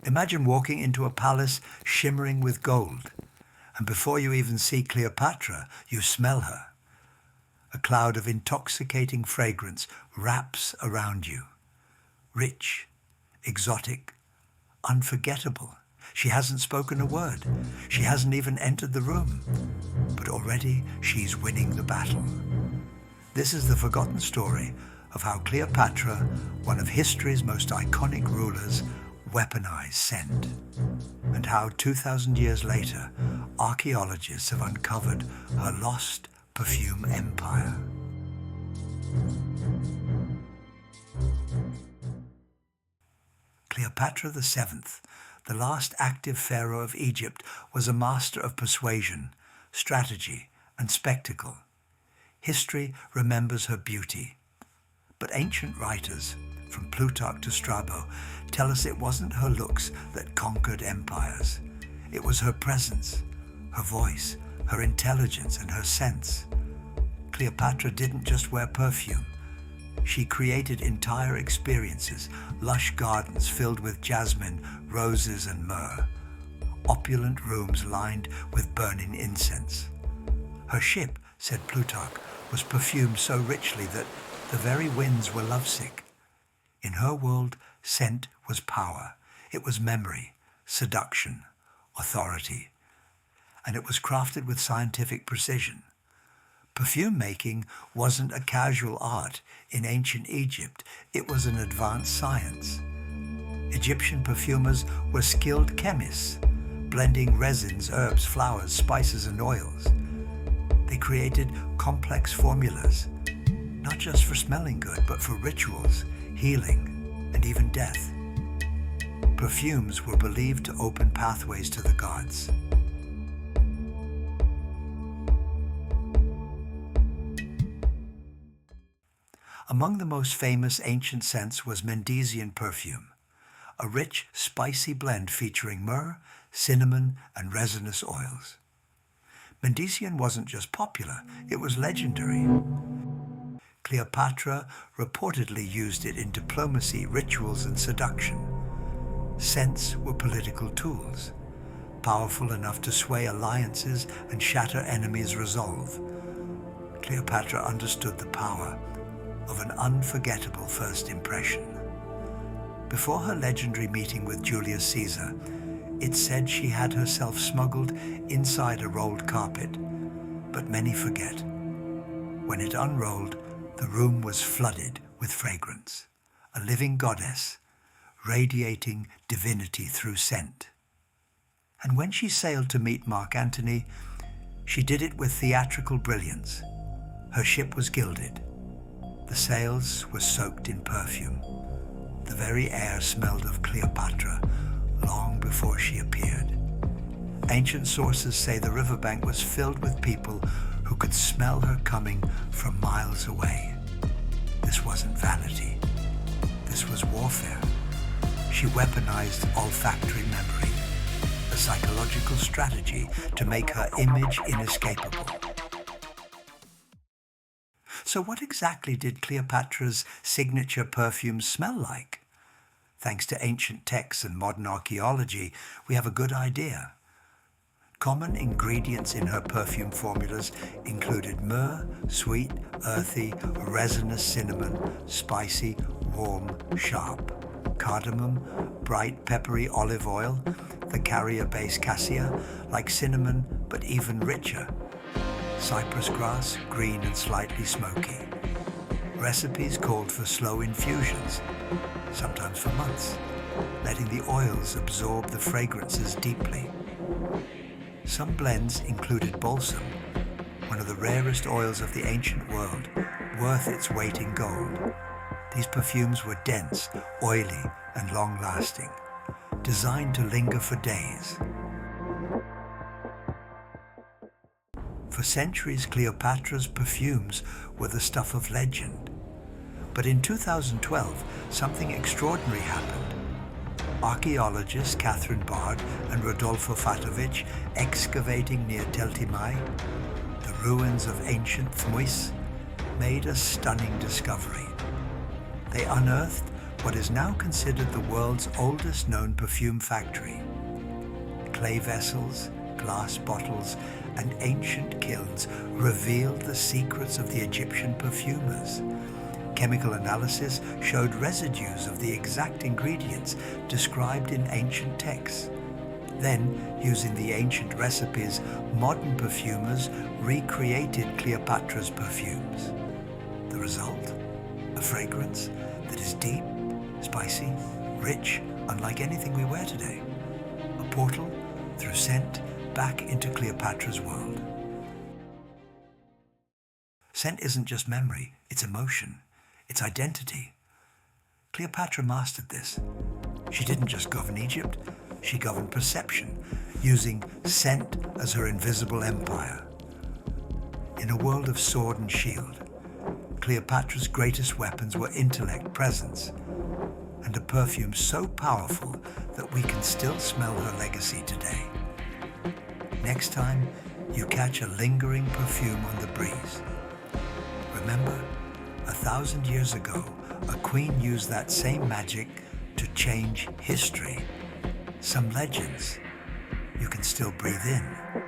Imagine walking into a palace shimmering with gold, and before you even see Cleopatra, you smell her. A cloud of intoxicating fragrance wraps around you. Rich, exotic, unforgettable. She hasn't spoken a word. She hasn't even entered the room. But already she's winning the battle. This is the forgotten story of how Cleopatra, one of history's most iconic rulers, weaponized scent, and how 2,000 years later, archaeologists have uncovered her lost perfume empire. Cleopatra VII, the last active pharaoh of Egypt, was a master of persuasion, strategy, and spectacle. History remembers her beauty, but ancient writers, from Plutarch to Strabo, tell us it wasn't her looks that conquered empires. It was her presence, her voice, her intelligence, and her sense. Cleopatra didn't just wear perfume. She created entire experiences, lush gardens filled with jasmine, roses, and myrrh, opulent rooms lined with burning incense. Her ship, said Plutarch, was perfumed so richly that the very winds were lovesick. In her world, scent was power. It was memory, seduction, authority. And it was crafted with scientific precision. Perfume making wasn't a casual art in ancient Egypt. It was an advanced science. Egyptian perfumers were skilled chemists, blending resins, herbs, flowers, spices, and oils. They created complex formulas, not just for smelling good, but for rituals, healing, and even death. Perfumes were believed to open pathways to the gods. Among the most famous ancient scents was Mendesian perfume, a rich, spicy blend featuring myrrh, cinnamon, and resinous oils. Mendesian wasn't just popular, it was legendary. Cleopatra reportedly used it in diplomacy, rituals, and seduction. Scents were political tools, powerful enough to sway alliances and shatter enemies' resolve. Cleopatra understood the power of an unforgettable first impression. Before her legendary meeting with Julius Caesar, it's said she had herself smuggled inside a rolled carpet, but many forget. When it unrolled, the room was flooded with fragrance, a living goddess, radiating divinity through scent. And when she sailed to meet Mark Antony, she did it with theatrical brilliance. Her ship was gilded. The sails were soaked in perfume. The very air smelled of Cleopatra long before she appeared. Ancient sources say the riverbank was filled with people who could smell her coming from miles away. This wasn't vanity. This was warfare. She weaponized olfactory memory, a psychological strategy to make her image inescapable. So what exactly did Cleopatra's signature perfume smell like? Thanks to ancient texts and modern archaeology, we have a good idea. Common ingredients in her perfume formulas included myrrh, sweet, earthy, resinous cinnamon, spicy, warm, sharp, cardamom, bright peppery olive oil, the carrier-based cassia, like cinnamon but even richer, cypress grass, green and slightly smoky. Recipes called for slow infusions, sometimes for months, letting the oils absorb the fragrances deeply. Some blends included balsam, one of the rarest oils of the ancient world, worth its weight in gold. These perfumes were dense, oily, and long-lasting, designed to linger for days. For centuries, Cleopatra's perfumes were the stuff of legend. But in 2012, something extraordinary happened. Archaeologists Catherine Bard and Rodolfo Fatovich, excavating near Tell Timai, the ruins of ancient Thmuis, made a stunning discovery. They unearthed what is now considered the world's oldest known perfume factory. Clay vessels, glass bottles, and ancient kilns revealed the secrets of the Egyptian perfumers. Chemical analysis showed residues of the exact ingredients described in ancient texts. Then, using the ancient recipes, modern perfumers recreated Cleopatra's perfumes. The result? A fragrance that is deep, spicy, rich, unlike anything we wear today. A portal through scent back into Cleopatra's world. Scent isn't just memory, it's emotion, it's identity. Cleopatra mastered this. She didn't just govern Egypt, she governed perception, using scent as her invisible empire. In a world of sword and shield, Cleopatra's greatest weapons were intellect, presence, and a perfume so powerful that we can still smell her legacy today. Next time you catch a lingering perfume on the breeze, remember, 1,000 years ago, a queen used that same magic to change history. Some legends you can still breathe in.